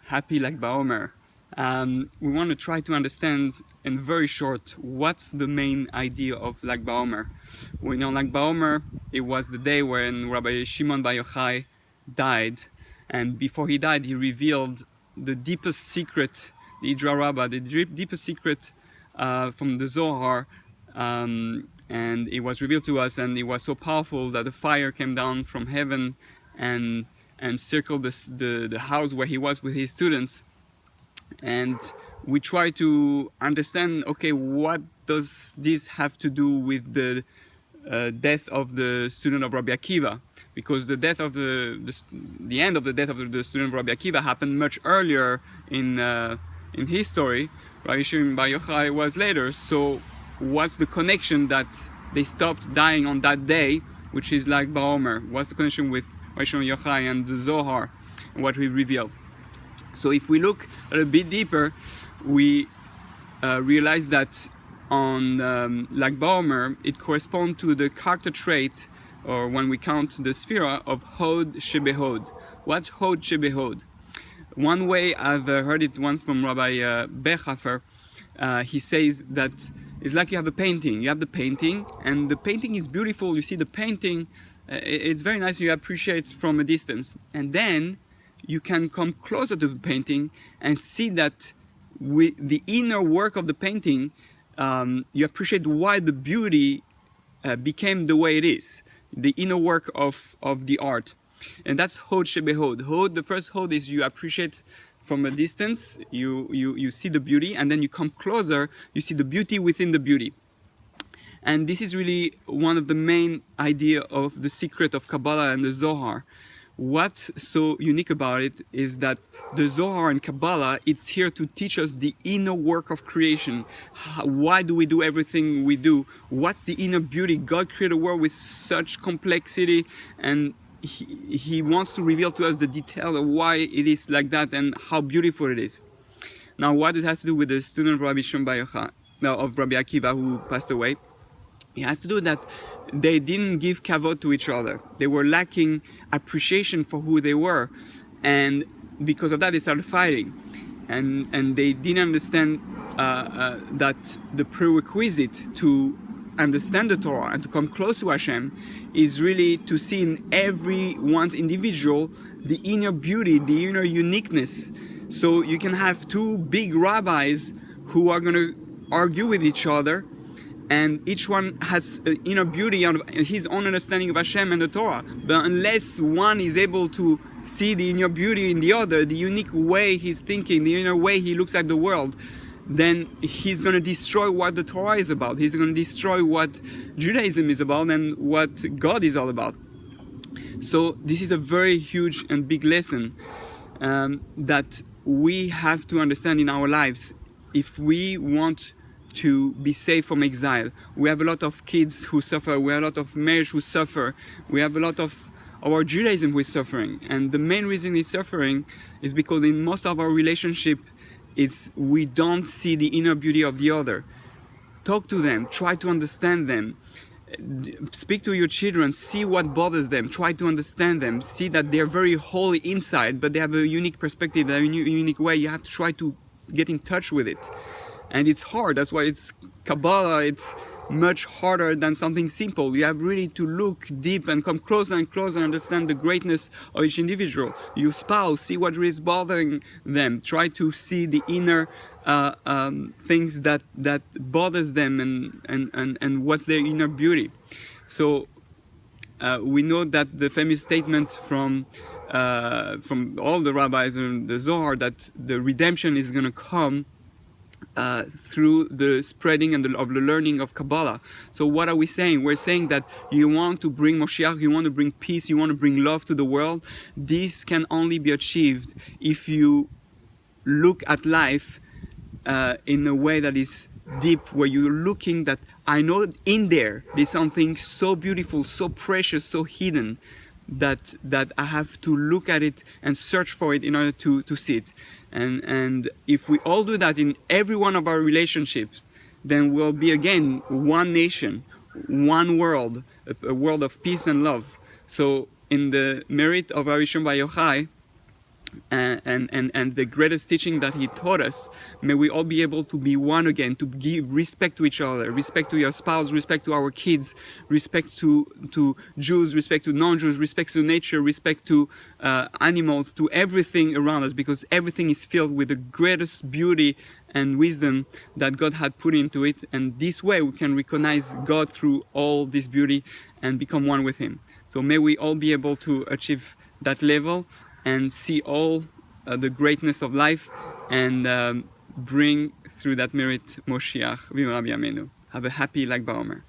Happy Lag BaOmer. We want to try to understand in very short what's the main idea of Lag BaOmer. We know Lag BaOmer, it was the day when Rabbi Shimon Bar Yochai died, and before he died he revealed the deepest secret, the Idra Rabbah, the deepest secret from the Zohar, and it was revealed to us, and it was so powerful that the fire came down from heaven and circled the house where he was with his students. And we try to understand, okay, what does this have to do with the death of the student of Rabbi Akiva? Because the death of the end of the death of the student of Rabbi Akiva happened much earlier in history. Rabbi Shimon Bar Yochai was later. So what's the connection that they stopped dying on that day, which is Lag BaOmer? What's the connection with Rabbi Shimon Bar Yochai and the Zohar and what we revealed? So if we look a bit deeper, we realize that on Lag BaOmer, it corresponds to the character trait, or when we count the Sphira, of Hod Shebehod. What's Hod Shebehod? One way, I've heard it once from Rabbi Akiva, he says that it's like you have a painting. You have the painting, and the painting is beautiful. You see the painting, it's very nice, you appreciate it from a distance. And then you can come closer to the painting and see that with the inner work of the painting, you appreciate why the beauty became the way it is, the inner work of the art. And that's Hod Shebehod. Hod, the first Hod is you appreciate from a distance, you see the beauty, and then you come closer, you see the beauty within the beauty. And this is really one of the main idea of the secret of Kabbalah and the Zohar. What's so unique about it is that the Zohar and Kabbalah, it's here to teach us the inner work of creation. Why do we do everything we do? What's the inner beauty? God created a world with such complexity, and He wants to reveal to us the detail of why it is like that and how beautiful it is. Now, what does it have to do with the student of Rabbi Shimon Bar Yochai, of Rabbi Akiva, who passed away? It has to do that they didn't give kavod to each other. They were lacking appreciation for who they were, and because of that they started fighting. And they didn't understand that the prerequisite to understand the Torah and to come close to Hashem is really to see in everyone's individual the inner beauty, the inner uniqueness. So you can have two big rabbis who are going to argue with each other, and each one has an inner beauty out of his own understanding of Hashem and the Torah. But unless one is able to see the inner beauty in the other, the unique way he's thinking, the inner way he looks at the world, then he's going to destroy what the Torah is about. He's going to destroy what Judaism is about and what God is all about. So this is a very huge and big lesson that we have to understand in our lives if we want to be safe from exile. We have a lot of kids who suffer, we have a lot of marriage who suffer, we have a lot of our Judaism who is suffering. And the main reason it's suffering is because in most of our relationship, we don't see the inner beauty of the other. Talk to them, try to understand them. Speak to your children, see what bothers them, try to understand them, see that they're very holy inside, but they have a unique perspective, a unique way. You have to try to get in touch with it. And it's hard, that's why it's Kabbalah, it's much harder than something simple. You have really to look deep and come closer and closer and understand the greatness of each individual. Your spouse, see what is bothering them. Try to see the inner things that bothers them and what's their inner beauty. So we know that the famous statement from all the rabbis in the Zohar that the redemption is going to come through the spreading and of the learning of Kabbalah. So what are we saying? We're saying that you want to bring Moshiach, you want to bring peace, you want to bring love to the world. This can only be achieved if you look at life in a way that is deep, where you're looking that I know in there's something so beautiful, so precious, so hidden, that I have to look at it and search for it in order to see it. And if we all do that in every one of our relationships, then we'll be again one nation, one world, a world of peace and love. So in the merit of Rabbi Shimon Bar Yochai, and the greatest teaching that he taught us. May we all be able to be one again, to give respect to each other, respect to your spouse, respect to our kids, respect to Jews, respect to non-Jews, respect to nature, respect to animals, to everything around us, because everything is filled with the greatest beauty and wisdom that God had put into it. And this way we can recognize God through all this beauty and become one with Him. So may we all be able to achieve that level and see all the greatness of life, and bring through that merit Moshiach. V'im Rabbi Amenu. Have a happy Lag BaOmer.